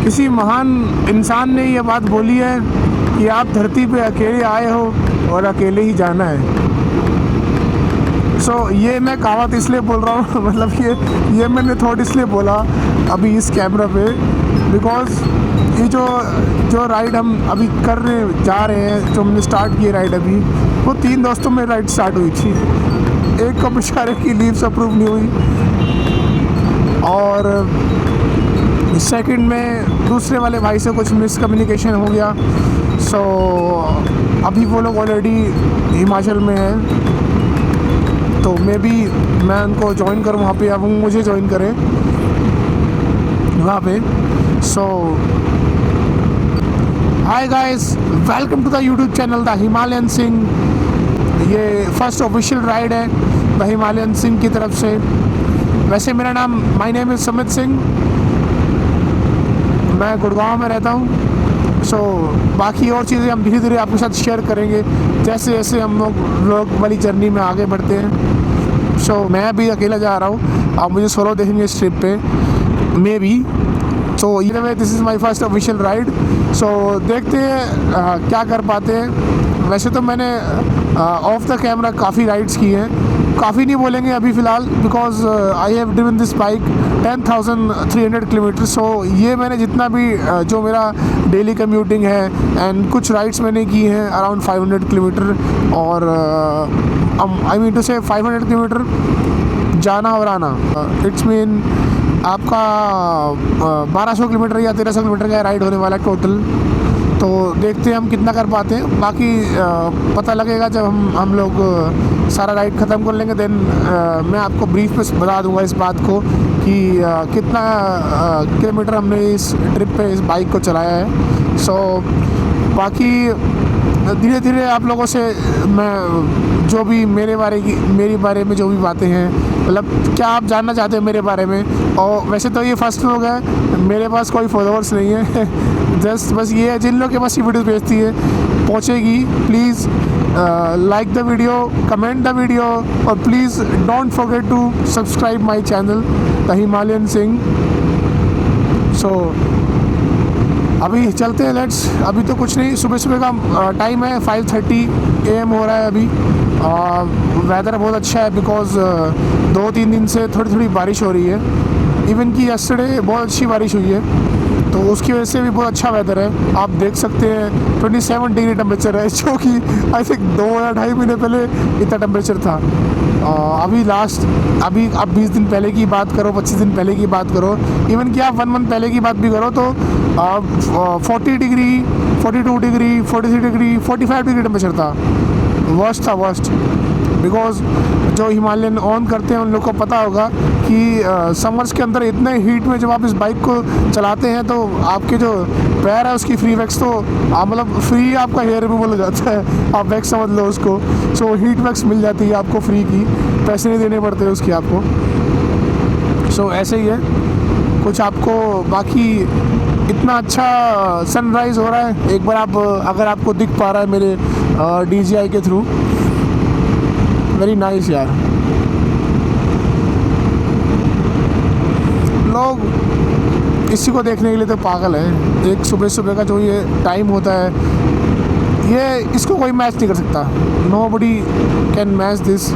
किसी महान इंसान ने ये बात बोली है कि आप धरती पे अकेले आए हो और अकेले ही जाना है। ये मैं कहावत इसलिए बोल रहा हूँ मतलब ये मैंने थॉट इसलिए बोला अभी इस कैमरा पे, बिकॉज ये जो राइड हम अभी जा रहे हैं, जो हमने स्टार्ट की राइड अभी, वो 3 दोस्तों में राइड स्टार्ट हुई थी। एक को बेचारे की लीव्स अप्रूव नहीं हुई, और सेकंड में दूसरे वाले भाई से कुछ मिसकम्युनिकेशन हो गया। अभी वो लोग ऑलरेडी हिमाचल में हैं, तो मैं उनको ज्वाइन करूँ वहाँ पे, या वो मुझे ज्वाइन करें वहाँ पे। Hi guys, welcome to the YouTube channel the Himalayan Singh. ये फर्स्ट ऑफिशियल राइड है द हिमालयन सिंह की तरफ से। वैसे मेरा नाम my name is Sumit Singh, मैं गुड़गांव में रहता हूँ। बाकी और चीज़ें हम धीरे धीरे आपके साथ शेयर करेंगे जैसे जैसे हम लोग वाली जर्नी में आगे बढ़ते हैं। मैं अभी अकेला जा रहा हूँ, आप मुझे सोलो देखेंगे इस ट्रिप पे may be. either way this is my first official ride. देखते हैं क्या कर पाते हैं। वैसे तो मैंने ऑफ द कैमरा काफ़ी राइड्स की हैं, काफ़ी नहीं बोलेंगे अभी फ़िलहाल, because I have driven this bike 10,300 kilometre. ये मैंने जितना भी जो मेरा डेली कम्यूटिंग है एंड कुछ राइड्स मैंने की हैं अराउंड 500 किलोमीटर, और आई मीन टू से 500 किलोमीटर जाना और आना। इट्स मीन आपका 1200 किलोमीटर या 1300 किलोमीटर का राइड होने वाला है टोटल। तो देखते हैं हम कितना कर पाते हैं, बाकी पता लगेगा जब हम लोग सारा राइड ख़त्म कर लेंगे। देन मैं आपको ब्रीफ में बता दूंगा इस बात को कि कितना किलोमीटर हमने इस ट्रिप पे इस बाइक को चलाया है। बाकी धीरे धीरे आप लोगों से मैं जो भी मेरे बारे में जो भी बातें हैं, मतलब क्या आप जानना चाहते हैं मेरे बारे में। और वैसे तो ये फर्स्ट व्लॉग है, मेरे पास कोई फॉलोअर्स नहीं है जस्ट बस ये है, जिन लोग के पास ये वीडियो भेजती है पहुँचेगी, please like the video, comment the video, और please don't forget to subscribe my channel the Himalayan Singh. अभी चलते हैं, लेट्स। अभी तो कुछ नहीं, सुबह का टाइम है, 5:30 AM हो रहा है अभी। वेदर बहुत अच्छा है, बिकॉज़ 2-3 दिन से थोड़ी बारिश हो रही है। इवन कि यस्टरडे बहुत अच्छी बारिश हुई है, तो उसकी वजह से भी बहुत अच्छा वेदर है। आप देख सकते हैं 27 डिग्री टेम्परेचर है, जो कि आई थिंक 2 या 2.5 महीने पहले इतना टेम्परेचर था। अभी आप 20 दिन पहले की बात करो, 25 दिन पहले की बात करो, इवन कि आप 1 मंथ पहले की बात भी करो, तो 40 degree, 42 degree, 43 degree, 45 degree temperature था। वर्स्ट बिकॉज जो हिमालयन ऑन करते हैं उन लोग को पता होगा कि समर्स के अंदर इतने हीट में जब आप इस बाइक को चलाते हैं तो आपके जो पैर है उसकी फ्री वैक्स, तो मतलब फ्री आपका हेयर रिमूवल हो जाता है, आप वैक्स समझ लो उसको। हीट वैक्स मिल जाती है आपको फ्री की, पैसे नहीं देने पड़ते उसकी आपको। ऐसे ही है कुछ आपको। बाकी इतना अच्छा सनराइज़ हो रहा है, एक बार आप अगर आपको दिख पा रहा है मेरे DJI के थ्रू, वेरी नाइस यार। लोग इसी को देखने के लिए तो पागल है। एक सुबह का जो ये टाइम होता है, ये इसको कोई मैच नहीं कर सकता। Nobody can match this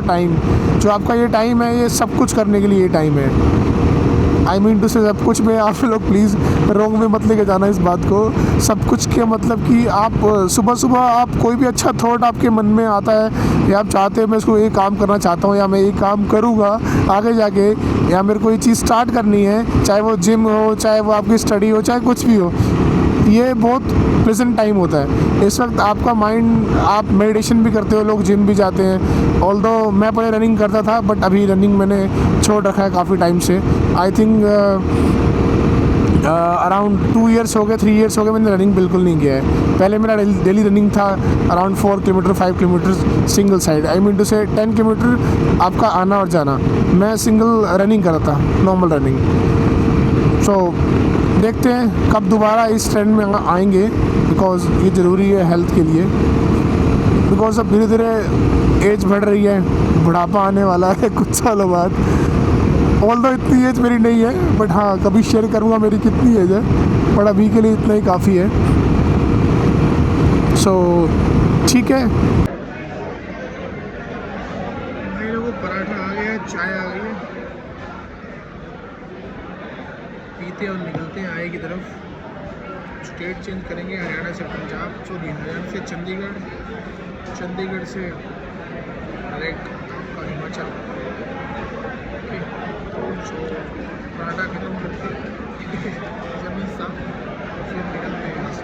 time. जो आपका ये टाइम है, ये सब कुछ करने के लिए ये टाइम है। आई मीन टू से सब कुछ में, आप लोग प्लीज़ रॉन्ग में मत लेके जाना इस बात को। सब कुछ के मतलब कि आप सुबह आप कोई भी अच्छा थॉट आपके मन में आता है, या आप चाहते हैं मैं इसको ये काम करना चाहता हूँ, या मैं ये काम करूँगा आगे जाके, या मेरे को ये चीज़ स्टार्ट करनी है, चाहे वो जिम हो, चाहे वो आपकी स्टडी हो, चाहे कुछ भी हो, ये बहुत प्लेजेंट टाइम होता है। इस वक्त आपका माइंड, आप मेडिटेशन भी करते हो, लोग जिम भी जाते हैं। ऑल्दो मैं पहले रनिंग करता था, बट अभी रनिंग मैंने छोड़ रखा है काफ़ी टाइम से। आई थिंक अराउंड 2 ईयर्स हो गए, 3 ईयर्स हो गए मैंने रनिंग बिल्कुल नहीं किया है। पहले मेरा डेली रनिंग था around 4 kilometre 5 kilometre single side, I mean two से 10 किलोमीटर आपका आना और जाना, मैं सिंगल रनिंग कर रहा था, नॉर्मल रनिंग। देखते हैं कब दोबारा इस ट्रेंड में आएंगे, बिकॉज़ ये ज़रूरी है हेल्थ के लिए। बिकॉज़ अब धीरे धीरे एज बढ़ रही है, बुढ़ापा आने वाला है कुछ सालों बाद। ऑल दो इतनी एज मेरी नहीं है, बट हाँ कभी शेयर करूँगा मेरी कितनी एज है, बट अभी के लिए इतना ही काफ़ी है। सो ठीक है, मेरे को पराठा आ गया, चाय आ गई है, पीते और निकलते हैं आगे की तरफ। स्टेट चेंज करेंगे, हरियाणा से पंजाब, सॉरी हरियाणा से चंडीगढ़, चंडीगढ़ से डायरेक्ट आपका हिमाचल। ओके, तो पराठा खत्म करके जमीन साफ फिर निकलते हैं यहाँ से।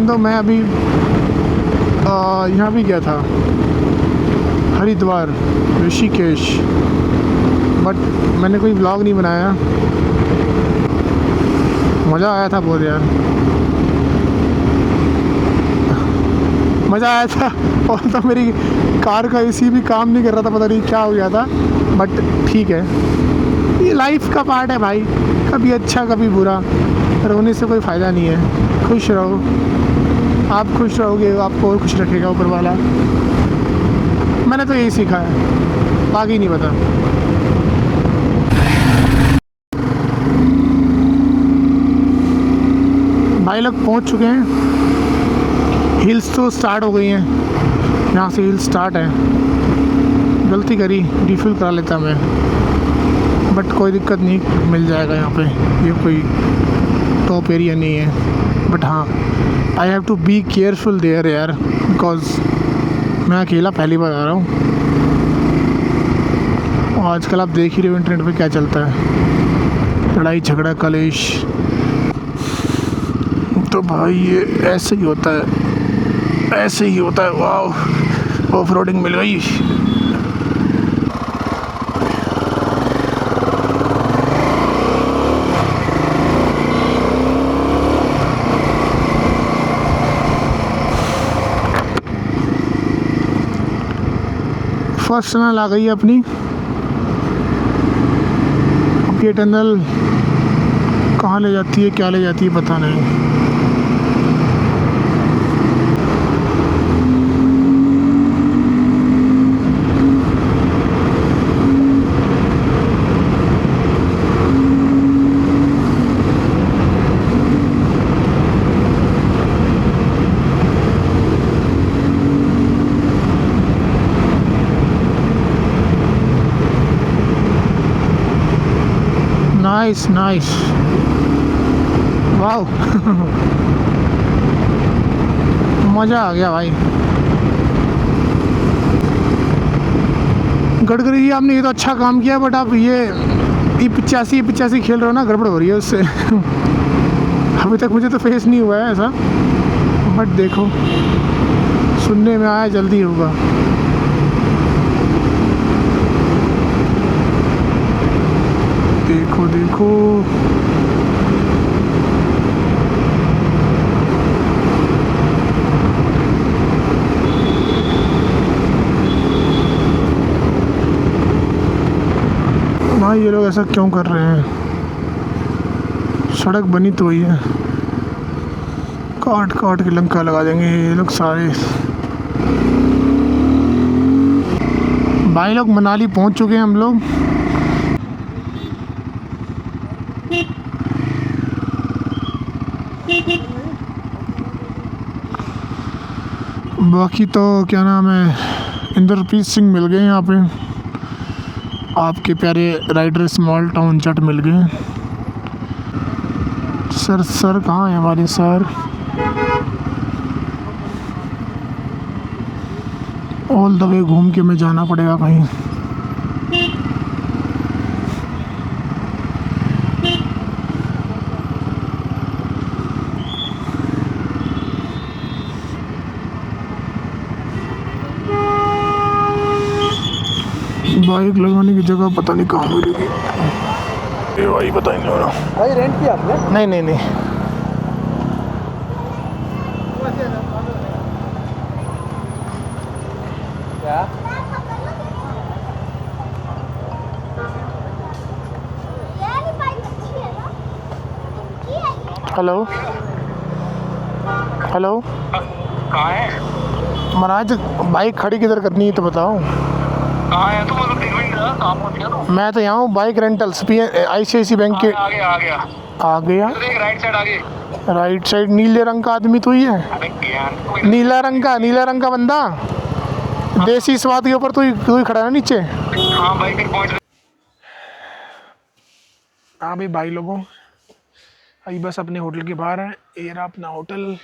तो मैं अभी यहाँ भी गया था, हरिद्वार, ऋषिकेश, बट मैंने कोई व्लॉग नहीं बनाया। मज़ा आया था बहुत यार, मज़ा आया था। और तो मेरी कार का एसी भी काम नहीं कर रहा था, पता नहीं क्या हो गया था, बट ठीक है, ये लाइफ का पार्ट है भाई, कभी अच्छा कभी बुरा, रोने से कोई फ़ायदा नहीं है। खुश रहो, आप खुश रहोगे आपको और खुश रखेगा ऊपर वाला। मैंने तो यही सीखा है, बाकी नहीं पता। भाई लोग पहुंच चुके हैं, हिल्स तो स्टार्ट हो गई हैं, यहाँ से हिल स्टार्ट है। गलती करी, डिफ्यूल करा लेता मैं, बट कोई दिक्कत नहीं, मिल जाएगा यहाँ पे, ये कोई टॉप एरिया नहीं है। बट हाँ, I have to be careful there यार, बिकॉज मैं अकेला पहली बार आ रहा हूँ। और आजकल आप देख ही रहे हो इंटरनेट पे क्या चलता है, लड़ाई झगड़ा कलेश। तो भाई ये ऐसे ही होता है, ऐसे ही होता है। वाह, ऑफ रोडिंग मिल गई। फर्स्ट टनल आ गई है अपनी। अब ये टनल कहाँ ले जाती है, क्या ले जाती है, पता नहीं। नाइस नाइस, वाह मज़ा आ गया भाई। गडकरी जी आपने ये तो अच्छा काम किया, बट आप ये 85 खेल रहे हो ना, गड़बड़ हो रही है उससे। अभी तक मुझे तो फेस नहीं हुआ है ऐसा, बट देखो सुनने में आया जल्दी होगा। देखो देखो, भाई ये लोग ऐसा क्यों कर रहे हैं? सड़क बनी तो ही है, काट काट के लंका लगा देंगे ये लोग सारे। भाई लोग मनाली पहुंच चुके हैं हम लोग। बाकी तो क्या नाम है, इंद्रप्रीत सिंह मिल गए यहाँ पे, आपके प्यारे राइडर स्मॉल टाउन जट मिल गए। सर कहाँ है हमारे सर? ऑल द वे घूम के मैं जाना पड़ेगा कहीं। बाइक लगाने की जगह पता नहीं कहाँ मिलेगी, ये भाई पता ही नहीं हो रहा। भाई रेंट किया आपने? नहीं नहीं नहीं, क्या? हेलो हेलो, कहाँ है? महाराज बाइक खड़ी किधर करनी है तो बताओ। कहाँ है? तो मतलब 3 मिनट काम हो गया तो मैं तो यहाँ हूँ bike rentals P ICICI bank के। आ गया आ गया आ गया। देख राइट साइड आगे। राइट साइड नीले रंग का आदमी तो ही है। अरे ज्ञान कोई नीला रंग का बंदा देसी स्वाद के ऊपर तू ही खड़ा है नीचे। हाँ भाई फिर पहुंच हाँ भाई लोगों, अभी बस अपने होटल के बाहर है। ये रहा अपना होटल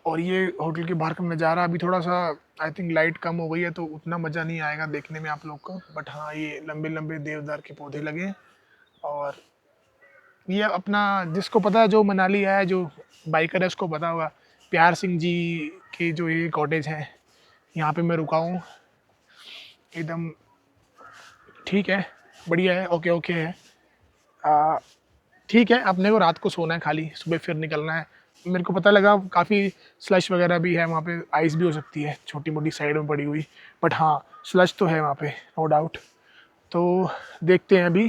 और ये होटल के बाहर का नज़ारा। अभी थोड़ा सा आई थिंक लाइट कम हो गई है तो उतना मज़ा नहीं आएगा देखने में आप लोग को, बट हाँ ये लंबे लंबे देवदार के पौधे लगे। और ये अपना जिसको पता है, जो मनाली आया है, जो बाइकर है, उसको पता होगा प्यार सिंह जी के जो ये कॉटेज है, यहाँ पे मैं रुका हूँ। एकदम ठीक है, बढ़िया है, ओके है। ठीक है, अपने को रात को सोना है खाली, सुबह फिर निकलना है। मेरे को पता लगा काफ़ी स्लश वगैरह भी है वहाँ पे, आइस भी हो सकती है छोटी मोटी साइड में पड़ी हुई, बट हाँ स्लश तो है वहाँ पे नो डाउट। तो देखते हैं अभी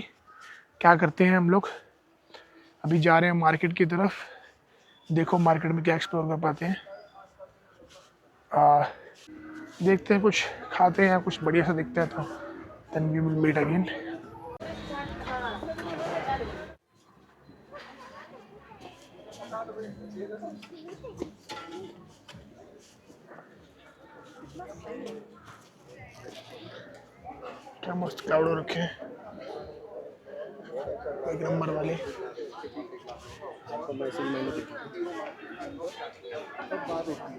क्या करते हैं हम लोग। अभी जा रहे हैं मार्केट की तरफ, देखो मार्केट में क्या एक्सप्लोर कर पाते हैं। देखते हैं, कुछ खाते हैं, कुछ बढ़िया सा दिखता है तो then we will meet again. क्या मस्त क्राउड हो रखे हैं, एक नंबर वाले।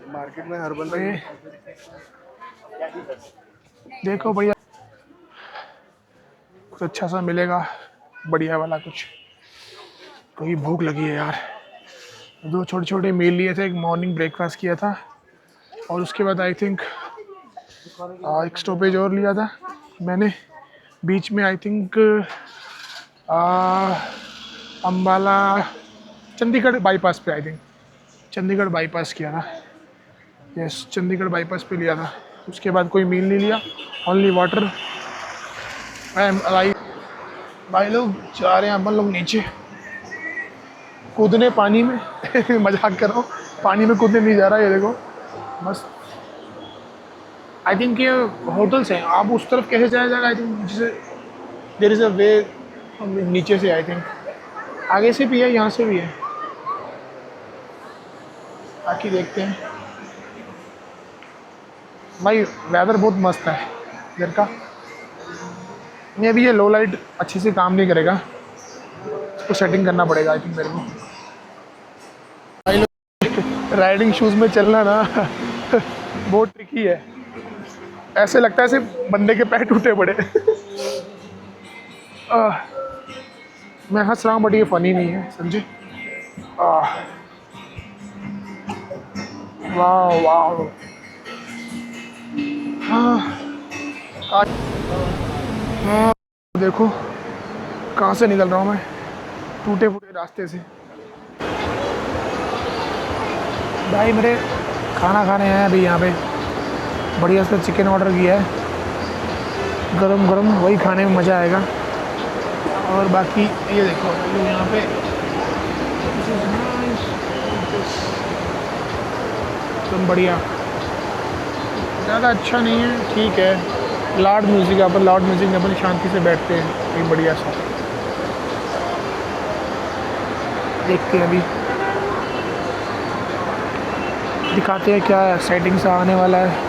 मार्केट में हर बंदा भाई देखो भैया, कुछ अच्छा सा मिलेगा बढ़िया वाला कुछ, क्योंकि भूख लगी है यार। 2 छोटे छोटे मील लिए थे, एक मॉर्निंग ब्रेकफास्ट किया था और उसके बाद आई थिंक एक स्टॉपेज और लिया था मैंने बीच में, I think Ambala Chandigarh bypass पे, आई थिंक चंडीगढ़ बाईपास किया था। यस, चंडीगढ़ बाईपास पे लिया था। उसके बाद कोई मील नहीं लिया, ओनली वाटर। भाई लोग जा रहे हैं अपन लोग नीचे कूदने पानी में मजाक कर रहा हूँ, पानी में कूदने नहीं जा रहा, ये देखो मस्त। आई थिंक ये होटल्स हैं, आप उस तरफ कैसे जाया जाएगा, आई थिंक जिसे देयर इज़ अ वे नीचे से, आई थिंक आगे से भी है, यहाँ से भी है, बाकी देखते हैं। भाई वेदर बहुत मस्त है इधर का। नहीं अभी ये लो लाइट अच्छे से काम नहीं करेगा, इसको सेटिंग करना पड़ेगा आई थिंक मेरे को। भाई लोग राइडिंग शूज़ में चलना ना बहुत ट्रिकी है, ऐसे लगता है सिर्फ बंदे के पैर टूटे पड़े। मैं हंस रहा हूँ बट ये फनी नहीं है, समझे। वाह वाह, देखो कहाँ से निकल रहा हूँ मैं, टूटे फूटे रास्ते से। भाई मेरे खाना खाने हैं अभी यहाँ पे, बढ़िया से चिकन ऑर्डर किया है, गरम गरम, वही खाने में मज़ा आएगा। और बाकी ये देखो यहाँ पे एकदम बढ़िया, ज़्यादा अच्छा नहीं है, ठीक है। लाउड म्यूज़िक, अपन लाउड म्यूज़िक में अपन शांति से बैठते हैं, एक बढ़िया सा। देखते हैं अभी, दिखाते हैं क्या सेटिंग से आने वाला है।